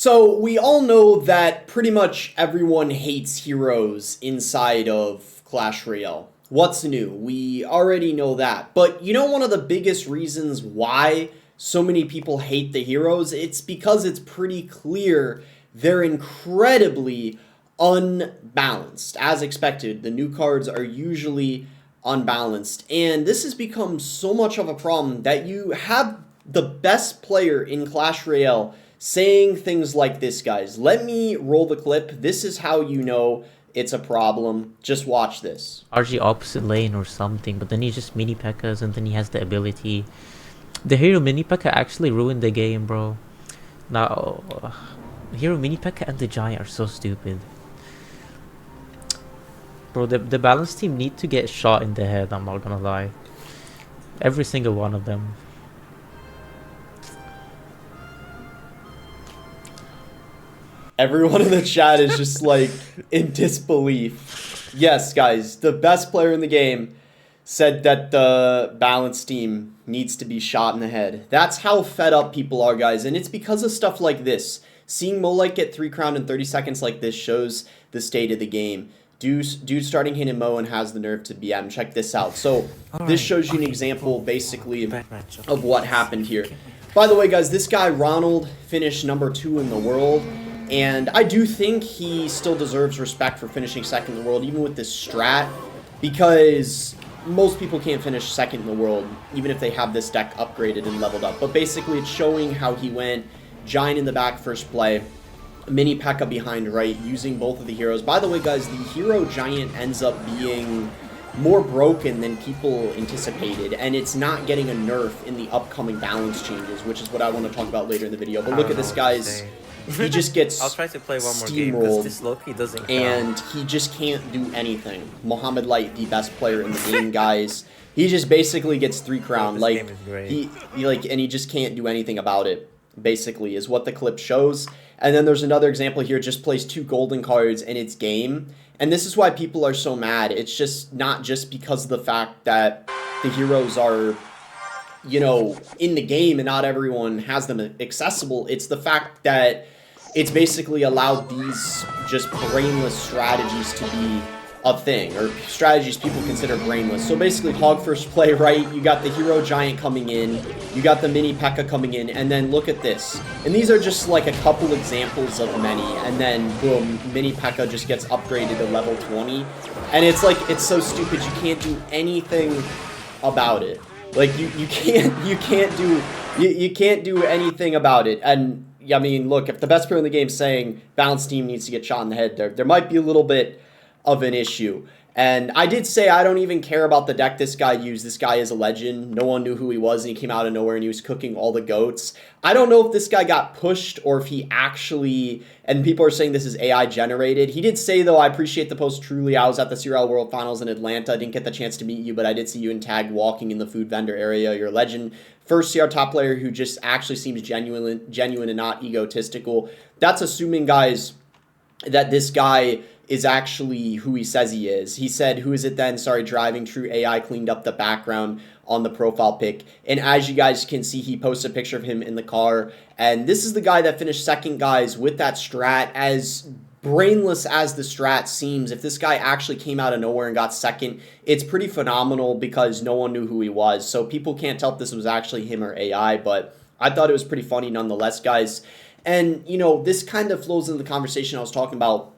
So we all know that pretty much everyone hates heroes inside of Clash Royale. What's new? We already know that. But you know one of the biggest reasons why so many people hate the heroes? It's because it's pretty clear they're incredibly unbalanced. As expected, the new cards are usually unbalanced. And this has become so much of a problem that you have the best player in Clash Royale saying things like this, guys. Let me roll the clip. This is how you know it's a problem. Just watch this. RG opposite lane or something, but then he just mini P.E.K.K.A.s and then he has the ability. The hero mini P.E.K.K.A actually ruined the game, bro. Now, hero mini P.E.K.K.A and the giant are so stupid. Bro, the balance team need to get shot in the head, I'm not gonna lie. Every single one of them. Everyone in the chat is just like in disbelief. Yes, guys, the best player in the game said that the balance team needs to be shot in the head. That's how fed up people are, guys, and it's because of stuff like this. Seeing Molite get 3 crowned in 30 seconds like this shows the state of the game. Dude starting hitting Mo and has the nerve to BM. Check this out. So this shows you an example, basically, of what happened here. By the way, guys, this guy, Ronald, finished #2 in the world. And I do think he still deserves respect for finishing second in the world, even with this strat, because most people can't finish second in the world, even if they have this deck upgraded and leveled up. But basically, it's showing how he went Giant in the back first play, mini P.E.K.K.A behind right, using both of the heroes. By the way, guys, the hero Giant ends up being more broken than people anticipated, and it's not getting a nerf in the upcoming balance changes, which is what I want to talk about later in the video. But look at this, guys. He just gets I'll try to play one more game because this Loki doesn't count. And he just can't do anything. Mohamed Light, the best player in the game, guys. He just basically gets 3 crown. Like he just can't do anything about it. Basically, is what the clip shows. And then there's another example here. Just plays 2 golden cards and it's game. And this is why people are so mad. It's just not just because of the fact that the heroes are, you know, in the game and not everyone has them accessible. It's the fact that it's basically allowed these just brainless strategies to be a thing, or strategies people consider brainless. So basically, hog first play, right? You got the hero giant coming in, you got the mini P.E.K.K.A coming in, and then look at this. And these are just like a couple examples of many, and then boom, mini P.E.K.K.A just gets upgraded to level 20. And it's like, it's so stupid, you can't do anything about it. Like you can't do anything about it. And I mean, look, if the best player in the game is saying balance team needs to get shot in the head, there might be a little bit of an issue. And I did say I don't even care about the deck this guy used. This guy is a legend. No one knew who he was, and he came out of nowhere and he was cooking all the goats. I don't know if this guy got pushed or if he actually, and people are saying this is AI generated. He did say, though, I appreciate the post truly. I was at the CRL World Finals in Atlanta. I didn't get the chance to meet you, but I did see you in tag walking in the food vendor area. You're a legend. First CR top player who just actually seems genuine and not egotistical. That's assuming, guys, that this guy is actually who he says he is. He said, who is it then? Sorry, driving. True AI cleaned up the background on the profile pic. And as you guys can see, he posted a picture of him in the car. And this is the guy that finished second, guys, with that strat. As brainless as the strat seems, if this guy actually came out of nowhere and got second, it's pretty phenomenal because no one knew who he was. So people can't tell if this was actually him or AI, but I thought it was pretty funny nonetheless, guys. And, you know, this kind of flows into the conversation I was talking about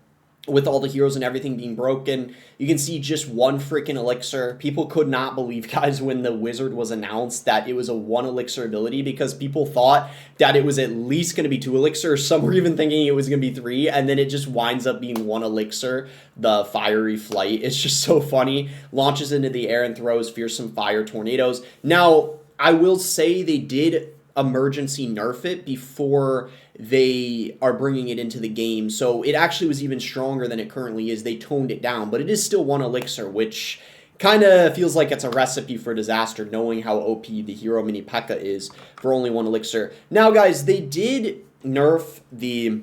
with all the heroes and everything being broken. You can see just one freaking elixir. People could not believe, guys, when the wizard was announced that it was a 1 elixir ability, because people thought that it was at least going to be 2 elixirs. Some were even thinking it was going to be 3, and then it just winds up being 1 elixir. The fiery flight. It's just so funny. Launches into the air and throws fearsome fire tornadoes. Now, I will say they did emergency nerf it before they are bringing it into the game, so it actually was even stronger than it currently is. They toned it down, but it is still 1 elixir, which kind of feels like it's a recipe for disaster, knowing how OP the hero mini P.E.K.K.A is for only 1 elixir. Now, guys, they did nerf the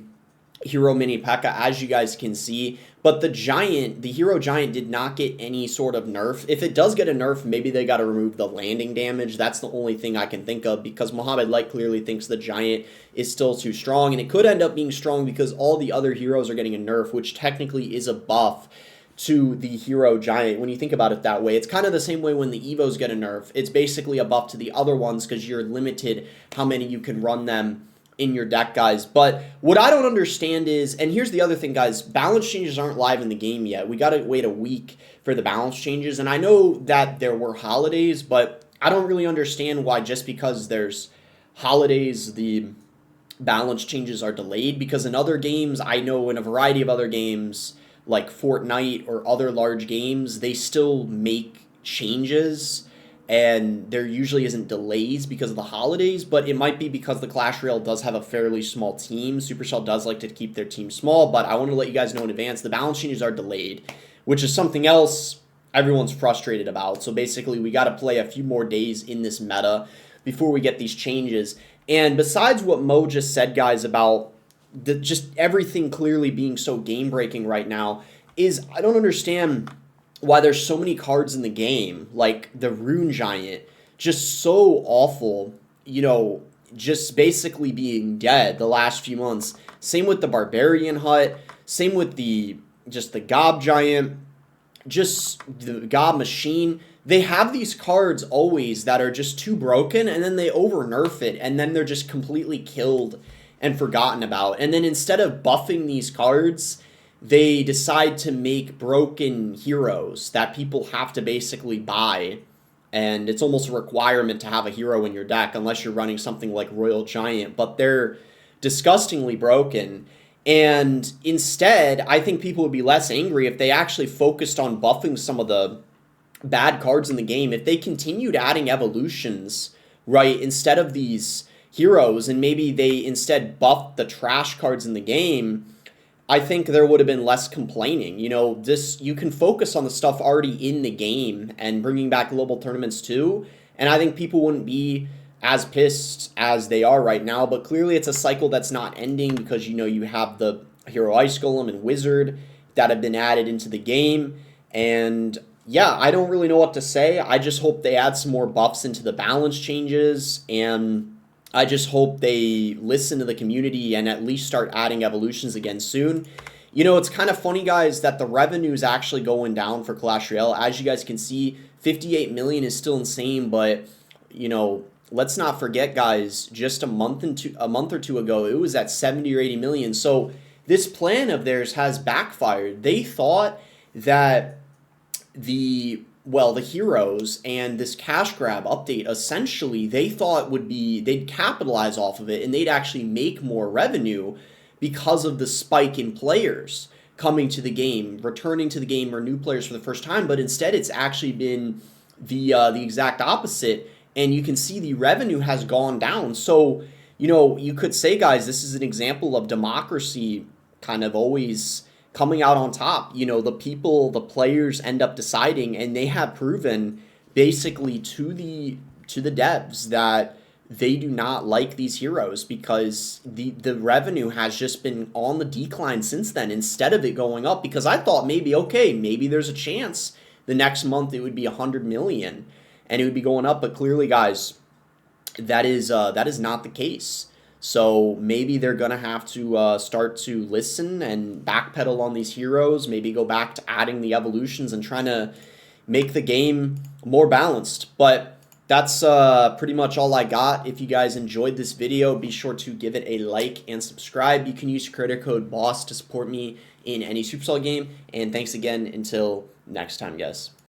hero mini P.E.K.K.A, as you guys can see. But the hero giant did not get any sort of nerf. If it does get a nerf, maybe they got to remove the landing damage. That's the only thing I can think of, because Mohammed Light clearly thinks the giant is still too strong, and it could end up being strong because all the other heroes are getting a nerf, which technically is a buff to the hero giant. When you think about it that way, it's kind of the same way when the Evos get a nerf. It's basically a buff to the other ones because you're limited how many you can run them in your deck, guys. But what I don't understand is, and here's the other thing, guys, balance changes aren't live in the game yet. We got to wait a week for the balance changes, and I know that there were holidays, but I don't really understand why just because there's holidays the balance changes are delayed, because in other games, I know in a variety of other games like Fortnite or other large games, they still make changes and there usually isn't delays because of the holidays, but it might be because the Clash Royale does have a fairly small team. Supercell does like to keep their team small, but I want to let you guys know in advance, the balance changes are delayed, which is something else everyone's frustrated about. So basically, we got to play a few more days in this meta before we get these changes. And besides what Mo just said, guys, about just everything clearly being so game-breaking right now, is I don't understand why there's so many cards in the game, like the Rune Giant, just so awful, you know, just basically being dead the last few months. Same with the Barbarian Hut, same with the Gob Giant, just the Gob Machine. They have these cards always that are just too broken, and then they over-nerf it, and then they're just completely killed and forgotten about. And then instead of buffing these cards, they decide to make broken heroes that people have to basically buy, and it's almost a requirement to have a hero in your deck unless you're running something like Royal Giant, but they're disgustingly broken. And instead, I think people would be less angry if they actually focused on buffing some of the bad cards in the game. If they continued adding evolutions, right, instead of these heroes, and maybe they instead buffed the trash cards in the game, I think there would have been less complaining. You know, you can focus on the stuff already in the game and bringing back global tournaments too, and I think people wouldn't be as pissed as they are right now. But clearly it's a cycle that's not ending, because, you know, you have the Hero Ice Golem and Wizard that have been added into the game, and yeah, I don't really know what to say. I just hope they add some more buffs into the balance changes, and I just hope they listen to the community and at least start adding evolutions again soon. You know, it's kind of funny, guys, that the revenue is actually going down for Clash Royale. As you guys can see, 58 million is still insane, but, you know, let's not forget, guys, just a month or two ago, it was at 70 or 80 million. So this plan of theirs has backfired. They thought that the heroes and this cash grab update, essentially, they thought they'd capitalize off of it and they'd actually make more revenue because of the spike in players coming to the game, returning to the game, or new players for the first time. But instead, it's actually been the exact opposite, and you can see the revenue has gone down. So, you know, you could say, guys, this is an example of democracy kind of always coming out on top. You know, the players end up deciding, and they have proven basically to the devs that they do not like these heroes, because the revenue has just been on the decline since then, instead of it going up. Because I thought maybe there's a chance the next month it would be 100 million and it would be going up, but clearly, guys, that is not the case. So maybe they're going to have to start to listen and backpedal on these heroes, maybe go back to adding the evolutions and trying to make the game more balanced. But that's pretty much all I got. If you guys enjoyed this video, be sure to give it a like and subscribe. You can use creator code BOSS to support me in any Supercell game. And thanks again until next time, guys.